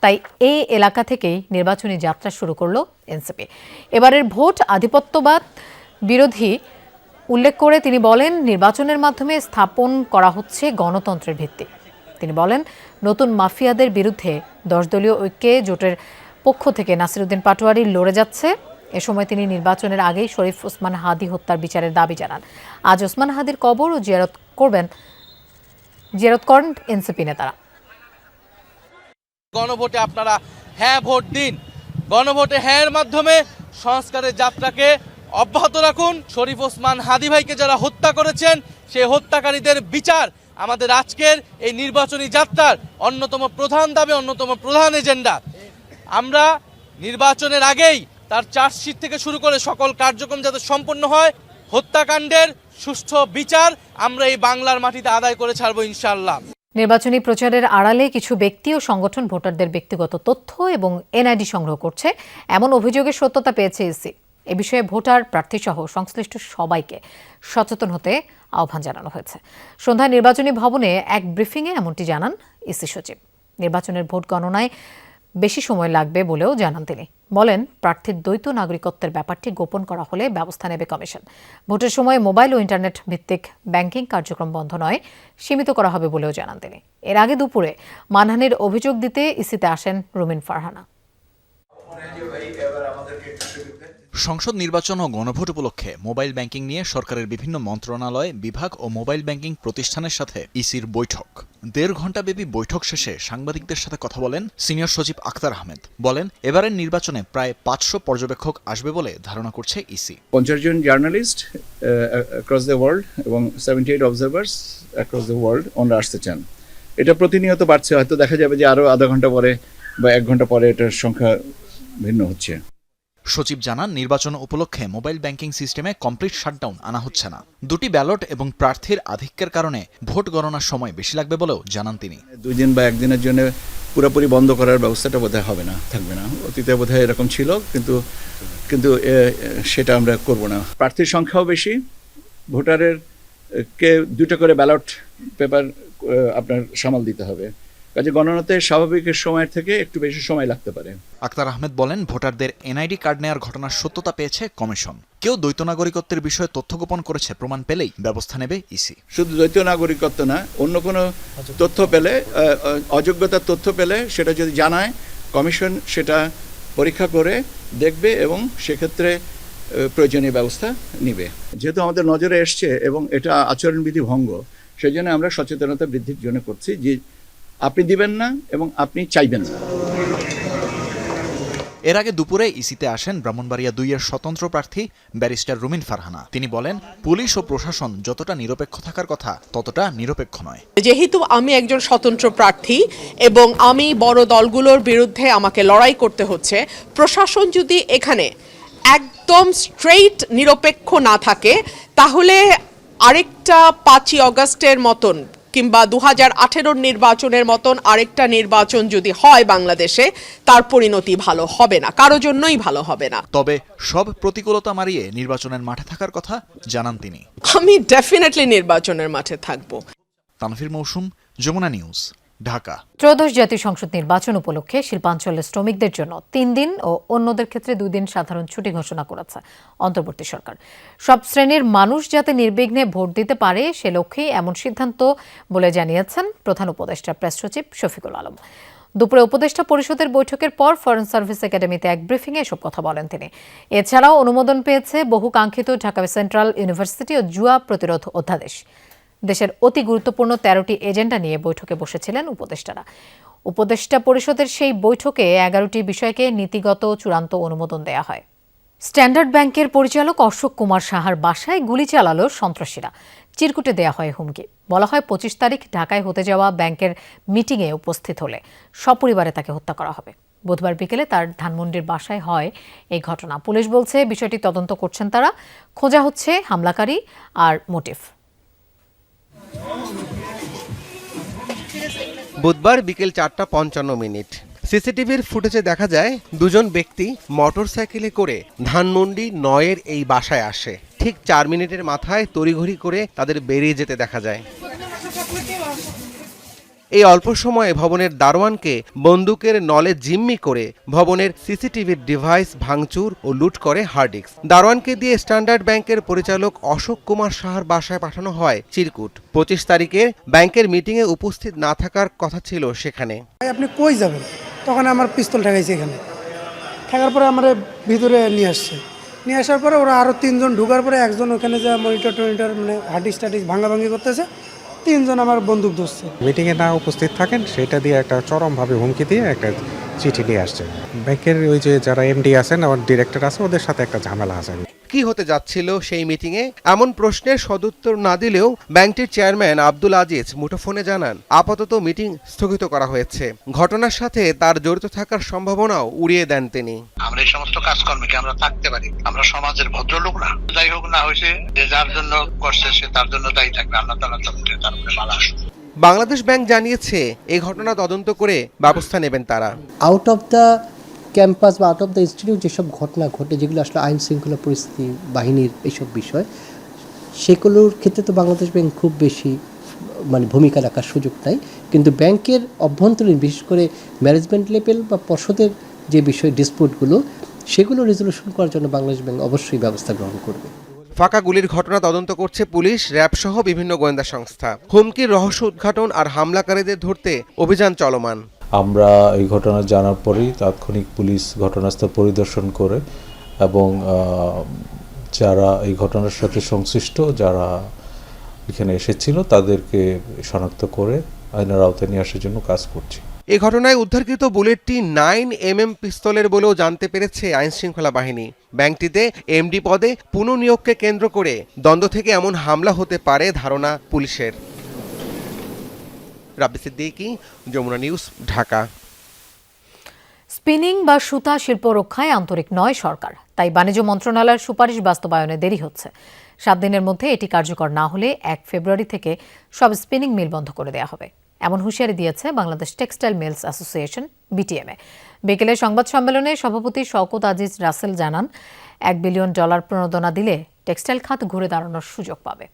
Speaker 1: তাই এই এলাকা থেকেই নির্বাচনী যাত্রা শুরু করলো এনসিপি। এবারের ভোট আধিপত্যবাদ বিরোধী উল্লেখ করে তিনি বলেন, নির্বাচনের মাধ্যমে স্থাপন করা হচ্ছে গণতন্ত্রের ভিত্তি। তিনি বলেন, নতুন মাফিয়াদের বিরুদ্ধে 10 দলীয় ঐক্যে জোটের পক্ষ থেকে নাসিরউদ্দিন পাটোয়ারি লড়ে যাচ্ছে। এ সময় তিনি নির্বাচনের আগেই শরীফ ওসমান হাদি হত্যার বিচারের দাবি জানান। আজ ওসমান হাদির কবর ও জিয়ারত করেন এনসিপি নেতারা।
Speaker 8: গণভোটে আপনারা হ্যাঁ ভোট দিন। গণভোটে হ্যাঁ এর মাধ্যমে সংস্কারের যাত্রাকে অব্যাহত রাখুন। শরীফ ওসমান হাদি ভাইকে যারা হত্যা করেছেন, সেই হত্যাকারীদের বিচার আমাদের আজকের এই নির্বাচনী যাত্রার অন্যতম প্রধান দাবি, অন্যতম প্রধান এজেন্ডা। আমরা নির্বাচনের আগেই তার চার্জশিট থেকে শুরু করে সকল কার্যক্রম যাতে সম্পন্ন হয়, হত্যাকাণ্ডের সুষ্ঠু বিচার আমরা এই বাংলার মাটিতে আদায় করে ছাড়বো ইনশাআল্লাহ।
Speaker 1: নির্বাচনী প্রচারের আড়ালে কিছু ব্যক্তি ও সংগঠন ভোটারদের ব্যক্তিগত তথ্য এবং এনআইডি সংগ্রহ করছে, এমন অভিযোগের সত্যতা পেয়েছে ইসি। এ বিষয়ে ভোটার, প্রার্থীসহ সংশ্লিষ্ট সবাইকে সচেতন হতে আহ্বান জানানো হয়েছে। সন্ধ্যায় নির্বাচনী ভবনে এক ব্রিফিংয়ে এমনটি জানান ইসি সচিব। নির্বাচনের ভোট গণনায় বেশি সময় লাগবে বলেও জানান তিনি। বলেন, প্রার্থীর দ্বৈত নাগরিকত্বের ব্যাপারটি গোপন করা হলে ব্যবস্থা নেবে কমিশন। ভোটের সময় মোবাইল ও ইন্টারনেট ভিত্তিক ব্যাংকিং কার্যক্রম বন্ধ নয়, সীমিত করা হবে বলেও জানান তিনি। এর আগে দুপুরে মানহানির অভিযোগ দিতে ইসিতে আসেন রুমিন ফারহানা।
Speaker 9: সংসদ নির্বাচন ও গণভোট উপলক্ষে মোবাইল ব্যাংকিং নিয়ে সরকারের বিভিন্ন মন্ত্রণালয়, বিভাগ ও মোবাইল ব্যাংকিং প্রতিষ্ঠানের সাথে ইসির বৈঠক। 1.5 ঘণ্টাব্যাপী বৈঠক শেষে সাংবাদিকদের সাথে কথা বলেন সিনিয়র সচিব আক্তার আহমেদ। বলেন, এবারের নির্বাচনে প্রায় 500 পর্যবেক্ষক আসবে বলে ধারণা করছে ইসি।
Speaker 12: 50 জন জার্নালিস্ট অ্যাক্রস দ্য ওয়ার্ল্ড এবং 78 অবজারভার্স অ্যাক্রস দ্য ওয়ার্ল্ড ওনারা আসতে চান। এটা প্রতিনিয়ত বাড়ছে, হয়তো দেখা যাবে যে আরও আধা ঘন্টা পরে বা 1 ঘন্টা পরে এটার সংখ্যা ভিন্ন হচ্ছে।
Speaker 9: সচিব জানান, নির্বাচন উপলক্ষে মোবাইল ব্যাংকিং সিস্টেমে কমপ্লিট শাটডাউন আনা হচ্ছে না। 2টি ব্যালট এবং প্রার্থীর আধিক্যের কারণে ভোট গণনার সময় বেশি লাগবে বলেও জানান তিনি।
Speaker 12: 2 দিন বা 1 দিনের জন্য পুরোপুরি বন্ধ করার ব্যবস্থাটা বোধহয় হবে না, থাকবে না। অতীতে বোধহয় এরকম ছিল, কিন্তু সেটা আমরা করব না। প্রার্থীর সংখ্যাও বেশি, ভোটারের কে 2টা করে ব্যালট পেপার আপনার সামাল দিতে হবে, কাজে গণনাতে স্বাভাবিকের সময়ের থেকে একটু বেশি সময় লাগতে পারে।
Speaker 9: আক্তার আহমেদ বলেন, ভোটারদের এনআইডি কার্ড নেওয়ার ঘটনার সত্যতা পেয়েছে কমিশন। কেউ দ্বৈত নাগরিকত্বের বিষয়ে তথ্য গোপন করেছে প্রমাণ পেলেই ব্যবস্থা নেবে ইসি।
Speaker 12: শুধু দ্বৈত নাগরিকত্ব না, অন্য কোনো তথ্য পেলে, অযোগ্যতার তথ্য পেলে সেটা যদি জানায়, কমিশন সেটা পরীক্ষা করে দেখবে এবং সেক্ষেত্রে প্রয়োজনীয় ব্যবস্থা নিবে। যেহেতু আমাদের নজরে এসছে এবং এটা আচরণবিধি ভঙ্গ, সেই জন্য আমরা সচেতনতা বৃদ্ধির জন্য করছি যে আপনি দিবেন না এবং আপনি চাইবেন না।
Speaker 9: এর আগে দুপুরে ইসিতে আসেন ব্রাহ্মণবাড়িয়া 2-এর স্বতন্ত্র প্রার্থী ব্যারিস্টার রুমিন ফারহানা। তিনি বলেন, পুলিশ ও প্রশাসন যতটা নিরপেক্ষ থাকার কথা ততটা নিরপেক্ষ নয়।
Speaker 4: যেহেতু আমি একজন স্বতন্ত্র প্রার্থী এবং আমি বড় দলগুলোর বিরুদ্ধে আমাকে লড়াই করতে হচ্ছে, প্রশাসন যদি এখানে একদম স্ট্রেইট নিরপেক্ষ না থাকে, তাহলে আরেকটা 5ই অগাস্টের মতন কিংবা 2018 নির্বাচনের মতন আরেকটা নির্বাচন যদি হয় বাংলাদেশে, তার পরিণতি ভালো হবে না, কারো জন্যই ভালো হবে না।
Speaker 2: তবে সব প্রতিকূলতা মারিয়ে নির্বাচনের মাঠে থাকার কথা জানান তিনি।
Speaker 4: আমি ডেফিনেটলি নির্বাচনের মাঠে থাকব।
Speaker 2: তানভীর মৌসুম, যমুনা নিউজ, ঢাকা।
Speaker 1: ত্রয়োদশ জাতীয় সংসদ নির্বাচন উপলক্ষে শিল্পাঞ্চলের শ্রমিকদের জন্য 3 দিন ও অন্যদের ক্ষেত্রে 2 দিন সাধারণ ছুটি ঘোষণা করেছে অন্তর্বর্তী সরকার। সব শ্রেণীর মানুষ যাতে নির্বিঘ্নে ভোট দিতে পারে সে লক্ষ্যেই এমন সিদ্ধান্ত বলে জানিয়েছেন প্রধান উপদেষ্টা প্রেস সচিব শফিকুল আলম। দুপুরে উপদেষ্টা পরিষদের বৈঠকের পর ফরেন সার্ভিস একাডেমিতে এক ব্রিফিংয়ে এসব কথা বলেন তিনি। এছাড়াও অনুমোদন পেয়েছে বহু কাঙ্ক্ষিত ঢাকা সেন্ট্রাল ইউনিভার্সিটি ও জুয়া প্রতিরোধ অধ্যাদেশ। দেশের অতি গুরুত্বপূর্ণ 13টি এজেন্ডা নিয়ে বৈঠকে বসেছিলেন উপদেষ্টারা। উপদেষ্টা পরিষদের সেই বৈঠকে 11টি বিষয়কে নীতিগত চূড়ান্ত অনুমোদন দেয়া হয়। স্ট্যান্ডার্ড ব্যাংকের পরিচালক অশোক কুমার সাহার বাসায় গুলি চালালো সন্ত্রাসীরা। চিরকুটে দেয়া হয় হুমকি। বলা হয় 25 তারিখ ঢাকায় হতে যাওয়া ব্যাংকের মিটিংয়ে উপস্থিত হলে সপরিবারে তাকে হত্যা করা হবে। বুধবার বিকেলে তার ধানমন্ডির বাসায় হয় এই ঘটনা। পুলিশ বলছে বিষয়টি তদন্ত করছেন তারা। খোঁজা হচ্ছে হামলাকারী আর মোটিভ।
Speaker 5: বুধবার বিকেল 4:55। সিসিটিভির ফুটেজে দেখা যায় দুজন ব্যক্তি মোটরসাইকেলে করে ধানমন্ডি 9-এর এই বাসায় আসে। ঠিক 4 মিনিটের মাথায় তড়িঘড়ি করে তাদের বেরিয়ে যেতে দেখা যায়। এই অল্প সময়ে ভবনের দারোয়ানকে বন্দুকের নলে জিম্মি করে ভবনের সিসিটিভির ডিভাইস ভাঙচুর ও লুট করে হার্ড ডিস্ক। দারোয়ানকে দিয়ে স্ট্যান্ডার্ড ব্যাংকের পরিচালক অশোক কুমার সাহার বাসায় পাঠানো হয় চিরকুট। 25 তারিখে ব্যাংকের মিটিংয়ে উপস্থিত না থাকার কথা ছিল সেখানে।
Speaker 6: আপনি কই যাবেন? তখন আমার পিস্তল ঠেকাইছে এখানে। থাকার পরে আমার ভিতরে নিয়ে আসছে। নিয়ে আসার পরে ওরা আরও 3 জন ঢুকার পরে একজন ওখানে যে মনিটর মানে হার্ড ডিস্ক ভাঙাভাঙি করতেছে, 3 জন আমার বন্দুক ধরছে।
Speaker 23: মিটিংয়ে না উপস্থিত থাকেন সেটা দিয়ে একটা চরমভাবে হুমকি দিয়ে একটা চিঠি নিয়ে আসছে। ব্যাংকের ওই যে যারা এমডি আছেন আর ডিরেক্টর আছে ওদের সাথে একটা ঝামেলা আছে।
Speaker 5: কি হতে যাচ্ছিল সেই মিটিংয়ে এমন প্রশ্নের সদুত্তর না দিলেও ব্যাংকটির চেয়ারম্যান আব্দুল আজিজ মুঠোফোনে জানান আপাতত মিটিং স্থগিত করা হয়েছে। ঘটনার সাথে তার জড়িত থাকার সম্ভাবনাও উড়িয়ে দেন তিনি।
Speaker 24: আমরা এই সমস্ত কাজকর্মে কি আমরা থাকতে পারি? আমরা সমাজের ভদ্রলোক না? যাই হোক না হয়েছে, যে যার জন্য করছে সে তার জন্য দায়ী থাকবে। আল্লাহ তাআলা তরফে তার উপরে মালা আসবে।
Speaker 5: বাংলাদেশ ব্যাংক জানিয়েছে এই ঘটনা তদন্ত করে ব্যবস্থা নেবেন তারা।
Speaker 25: আউট অফ দ্য ক্যাম্পাস বা আউট অফ দ্য ইনস্টিটিউট যেসব ঘটনা ঘটে, যেগুলো আসলে আইন শৃঙ্খলা পরিস্থিতি বাহিনীর এইসব বিষয়, সেগুলোর ক্ষেত্রে তো বাংলাদেশ ব্যাংক খুব বেশি ভূমিকা রাখার সুযোগ নাই। কিন্তু ব্যাংকের অভ্যন্তরীণ বিশেষ করে ম্যানেজমেন্ট লেভেল বা পর্ষদের যে বিষয় ডিসপিউটগুলো, সেগুলো রেজলিউশন করার জন্য বাংলাদেশ ব্যাংক অবশ্যই ব্যবস্থা গ্রহণ করবে।
Speaker 5: ফাঁকা গুলির ঘটনা তদন্ত করছে পুলিশ, র্যাব সহ বিভিন্ন গোয়েন্দা সংস্থা। হুমকির রহস্য উদ্ঘাটন আর হামলাকারীদের ধরতে অভিযান চলমান।
Speaker 26: আমরা এই ঘটনা জানার পরেই তাৎক্ষণিক পুলিশ ঘটনাস্থল পরিদর্শন করে এবং যারা এই ঘটনার সাথে সংশ্লিষ্ট যারা এখানে এসেছিল তাদেরকে শনাক্ত করে আইনের আওতায় নিয়ে আসার জন্য কাজ করছি।
Speaker 5: এই ঘটনায় উদ্ধারকৃত বুলেটটি 9mm পিস্তলের বলেও জানতে পেরেছে আইন শৃঙ্খলা বাহিনী। ব্যাংকটিতে এমডি পদে পুনঃনিয়োগকে কেন্দ্র করে দ্বন্দ্ব থেকে এমন হামলা হতে পারে ধারণা পুলিশের। রাব্বি সিদ্দিকী, যমুনা নিউজ, ঢাকা।
Speaker 1: স্পিনিং বা সুতা শিল্প রক্ষায় আন্তরিক নয় সরকার, তাই বাণিজ্য মন্ত্রণালয়ের সুপারিশ বাস্তবায়নে দেরি হচ্ছে। 7 দিনের মধ্যে এটি কার্যকর না হলে 1 ফেব্রুয়ারি থেকে সব স্পিনিং মিল বন্ধ করে দেওয়া হবে, এমন হুঁশিয়ারি দিয়েছে Bangladesh textile mills association BTMA. বিকেলে সংবাদ সম্মেলনে সভাপতি শওকত আজিজ রাসেল জানান, $1 বিলিয়ন প্রণোদনা দিলে টেক্সটাইল খাত ঘুরে দাঁড়ানোর সুযোগ পাবে।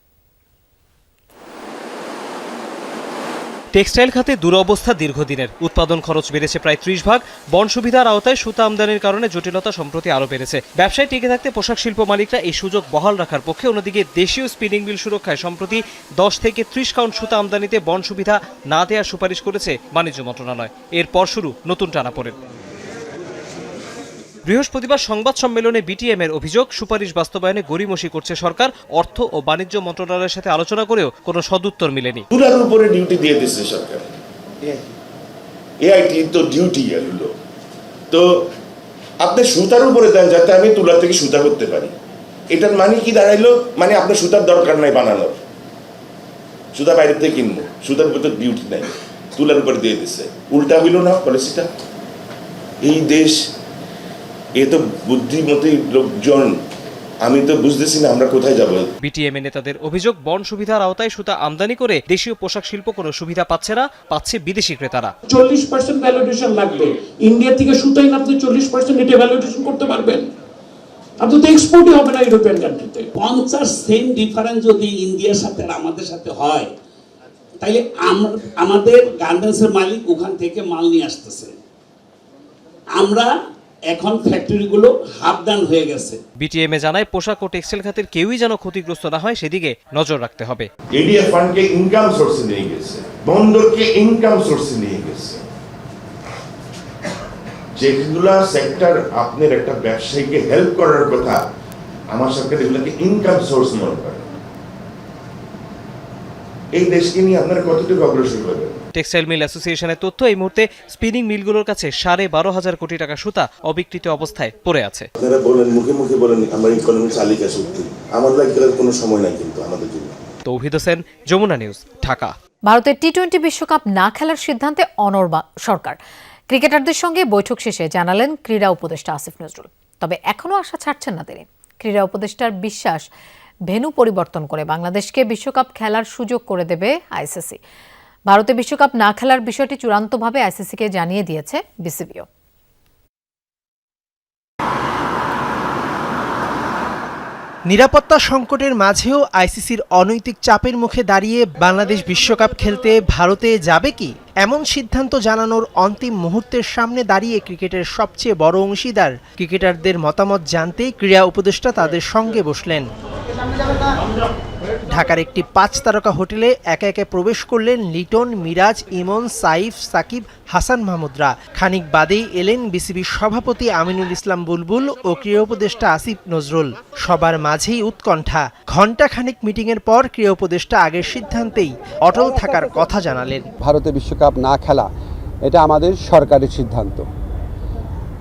Speaker 27: টেক্সটাইল খাতে দুরবস্থা দীর্ঘদিনের। উৎপাদন খরচ বেড়েছে প্রায় 30%। বন সুবিধার আওতায় সুতা আমদানির কারণে জটিলতা সম্প্রতি আরও বেড়েছে। ব্যবসায় টিকে থাকতে পোশাক শিল্প মালিকরা এই সুযোগ বহাল রাখার পক্ষে। অন্যদিকে দেশীয় স্পিনিং মিল সুরক্ষায় সম্প্রতি 10 থেকে 30 কাউন্ট সুতা আমদানিতে বন সুবিধা না দেওয়ার সুপারিশ করেছে বাণিজ্য মন্ত্রণালয়। এরপর শুরু নতুন টানাপোড়েন। বৃহস্পতিবার সংবাদ সম্মেলনে বিটিএমের অভিযোগ, সুপারিশ বাস্তবায়নে গড়িমসি করছে সরকার। অর্থ ও বাণিজ্য মন্ত্রণালয়ের সাথে আলোচনা করেও কোনো সদুত্তর মেলেনি।
Speaker 28: তুলার উপরে ডিউটি দিয়ে দিচ্ছে সরকার। এআইটি তো ডিউটি এগুলো তো আপনি সুতার উপরে দেন যাতে আমি তুলা থেকে সুতা করতে পারি। এটার মানে কি দাঁড়াইলো? মানে আপনার সুতার দরকার নাই বানানোর, সুতা বাইরে থেকে কিনবো, সুতার উপর তো ডিউটি নাই, তুলার উপরে দিয়ে দিচ্ছে। উল্টা হইল না পলিসিটা? এই দেশ, এ তো বুদ্ধিমতী লোকজন আমি তো বুঝতেছি না আমরা কোথায় যাব।
Speaker 27: বিটিএমএ নেতাদের অভিযোগ, বন সুবিধার আওতায় সুতা আমদানি করে দেশীয় পোশাক শিল্প কোনো সুবিধা পাচ্ছে না, পাচ্ছে বিদেশি ক্রেতারা।
Speaker 3: 40% ভ্যালিডেশন লাগবে, ইন্ডিয়া থেকে সুতাই আপনি 40% এটা ভ্যালিডেশন করতে পারবেন? আপনি তো এক্সপোর্টই হবে না ইউরোপিয়ান কান্ট্রিতে। 50 সেন্ট ডিফারেন্স যদি ইন্ডিয়ার সাথে আর আমাদের সাথে হয়, তাইলে আমাদের গার্মেন্টসের মালিক ওখান থেকে মাল নিয়ে আসতেছে, আমরা এখন ফ্যাক্টরিগুলো হাফডান হয়ে গেছে।
Speaker 27: বিটিএমএ জানায় পোশাক ও টেক্সটাইল খাতের কেউই যেন ক্ষতিগ্রস্ত না হয় সেদিকে নজর রাখতে হবে।
Speaker 28: এডিএফ ফান্ডকে ইনকাম সোর্সে নিয়ে গেছে, বন্দরকে ইনকাম সোর্সে নিয়ে গেছে। যেগুলা সেক্টর আপনার একটা ব্যবসায়ীকে হেল্প করার কথা, আমার সরকার এগুলোকে ইনকাম সোর্স মনে করে। এই দেশকে নিয়ে আপনারা কতটুকু অগ্রসর হবেন?
Speaker 27: টেক্সটাইল মিল অ্যাসোসিয়েশনের তথ্য, এই মুহূর্তে স্পিনিং মিলগুলোর কাছে 12,500 কোটি টাকা সুতা অবিকৃত অবস্থায় পড়ে আছে।
Speaker 28: আপনারা বলেন, মুখে মুখে বলেন আমরা ইকোনমি চালিকা শক্তি, আমাদের লাগলে কোনো সময় নাই কিন্তু আমাদের জন্য।
Speaker 27: তৌহিদ হোসেন, যমুনা নিউজ, ঢাকা।
Speaker 1: ভারতের টি-20 বিশ্বকাপ না খেলার সিদ্ধান্তে অনড় সরকার। ক্রিকেটারদের সঙ্গে বৈঠক শেষে জানালেন ক্রীড়া উপদেষ্টা আসিফ নজরুল। তবে এখনও আশা ছাড়ছেন না তিনি। ক্রীড়া উপদেষ্টার বিশ্বাস, ভেন্যু পরিবর্তন করে বাংলাদেশকে বিশ্বকাপ খেলার সুযোগ করে দেবে আইসিসি। ভারতে বিশ্বকাপ না খেলার বিষয়টি চূড়ান্তভাবে আইসিসিকে জানিয়ে দিয়েছে বিসিবিও।
Speaker 7: নিরাপত্তা সংকটের মাঝেও আইসিসির অনৈতিক চাপের মুখে দাঁড়িয়ে বাংলাদেশ বিশ্বকাপ খেলতে ভারতে যাবে কি, এমন সিদ্ধান্ত জানানোর অন্তিম মুহূর্তের সামনে দাঁড়িয়ে ক্রিকেটের সবচেয়ে বড় অংশীদার ক্রিকেটারদের মতামত জানতেই ক্রীড়া উপদেষ্টা তাদের সঙ্গে বসলেন। ঢাকার একটি 5 তারকা হোটেলে একে একে প্রবেশ করলেন লিটন, মিরাজ, ইমন, সাইফ, সাকিব, হাসান মাহমুদরা। খানিক বাদেই এলেন বিসিবির সভাপতি আমিনুল ইসলাম বুলবুল ও ক্রীড়া উপদেষ্টা আসিফ নজরুল। সবার মাঝেই উৎকণ্ঠা। ঘণ্টাখানেক মিটিংয়ের পর ক্রীড়া উপদেষ্টা আগের সিদ্ধান্তেই অটল থাকার কথা জানালেন।
Speaker 10: ভারতে বিশ্বকাপ না খেলা এটা আমাদের সরকারের সিদ্ধান্ত।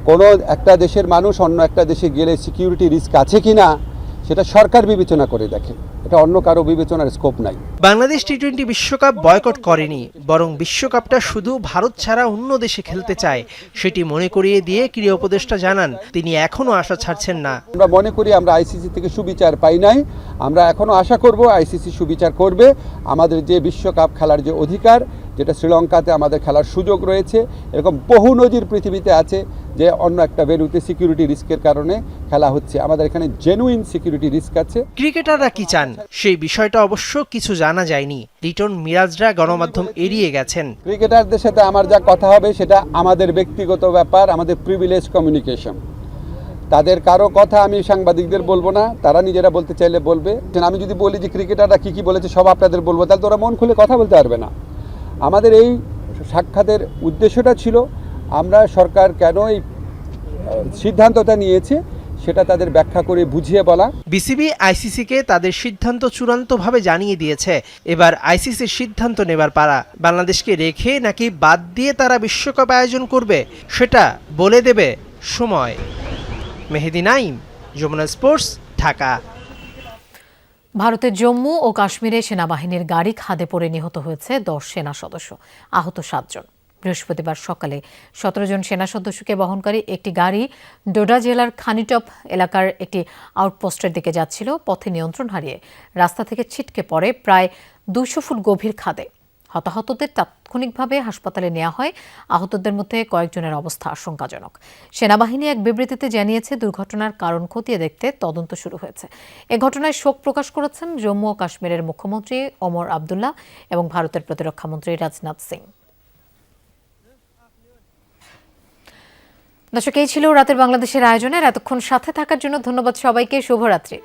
Speaker 10: কোনো একটা দেশের মানুষ অন্য একটা দেশে গেলে সিকিউরিটি রিস্ক আছে কিনা সেটা সরকার বিবেচনা করে দেখে, এটা অন্য কারো বিবেচনার স্কোপ নাই।
Speaker 7: বাংলাদেশ টি-20 বিশ্বকাপ বয়কট করেনি, বরং বিশ্বকাপটা শুধু ভারত ছাড়া অন্য দেশে খেলতে চায় সেটি মনে করিয়ে দিয়ে ক্রীড়া উপদেষ্টা জানান তিনি এখনো আশা ছাড়ছেন না।
Speaker 10: আমরা মনে করি আমরা আইসিসি থেকে সুবিচার পাই নাই, আমরা এখনো আশা করব আইসিসি সুবিচার করবে। আমাদের যে বিশ্বকাপ খেলার যে অধিকার, যেটা শ্রীলঙ্কাতে আমাদের খেলার সুযোগ রয়েছে, এরকম বহু নজির পৃথিবীতে আছে যে অন্য একটা ভেন্যুতে সিকিউরিটি রিস্কের কারণে খেলা হচ্ছে, আমাদের এখানে জেনুইন সিকিউরিটি রিস্ক আছে।
Speaker 7: ক্রিকেটাররা কি চান সেই বিষয়টা অবশ্য কিছু জানা যায়নি। লিটন, মিরাজরা গণমাধ্যম এড়িয়ে গেছেন।
Speaker 10: ক্রিকেটারদের সাথে আমার যা কথা হবে সেটা আমাদের ব্যক্তিগত ব্যাপার, আমাদের প্রিভিলেজ কমিউনিকেশন। তাদের কারো কথা আমি সাংবাদিকদের বলবো না, তারা নিজেরা বলতে চাইলে বলবে। আমি যদি বলি যে ক্রিকেটাররা কি বলেছে সব আপনাদের বলবো, তাহলে তো ওরা মন খুলে কথা বলতে পারবে না। আমাদের এই সাক্ষাতের উদ্দেশ্যটা ছিল আমরা সরকার কেন এই সিদ্ধান্তটা নিয়েছে সেটা তাদের ব্যাখ্যা করে বুঝিয়ে বলা।
Speaker 7: বিসিবি আইসিসিকে তাদের সিদ্ধান্ত চূড়ান্তভাবে জানিয়ে দিয়েছে, এবার আইসিসির সিদ্ধান্ত নেবার পালা। বাংলাদেশকে রেখে নাকি বাদ দিয়ে তারা বিশ্বকাপ আয়োজন করবে সেটা বলে দেবে সময়। মেহেদি নাইম, যমুনা স্পোর্টস, ঢাকা।
Speaker 1: ভারতের জম্মু ও কাশ্মীরে সেনাবাহিনীর গাড়ি খাদে পড়ে নিহত হয়েছে 10 সেনা সদস্য, আহত 7 জন। বৃহস্পতিবার সকালে 17 জন সেনা সদস্যকে বহনকারী একটি গাড়ি ডোডা জেলার খানিটপ এলাকার একটি আউটপোস্টের দিকে যাচ্ছিল। পথে নিয়ন্ত্রণ হারিয়ে রাস্তা থেকে ছিটকে পড়ে প্রায় 200 ফুট গভীর খাদে। হতাহতদের তাৎক্ষণিকভাবে হাসপাতালে নেওয়া হয়। আহতদের মধ্যে কয়েকজনের অবস্থা আশঙ্কাজনক। সেনাবাহিনী এক বিবৃতিতে জানিয়েছে দুর্ঘটনার কারণ খতিয়ে দেখতে তদন্ত শুরু হয়েছে। এ ঘটনায় শোক প্রকাশ করেছেন জম্মু ও কাশ্মীরের মুখ্যমন্ত্রী ওমর আবদুল্লাহ এবং ভারতের প্রতিরক্ষামন্ত্রী রাজনাথ সিং। দর্শক, এই ছিল রাতের বাংলাদেশের আয়োজনের। এতক্ষণ সাথে থাকার জন্য ধন্যবাদ সবাইকে। শুভরাত্রি।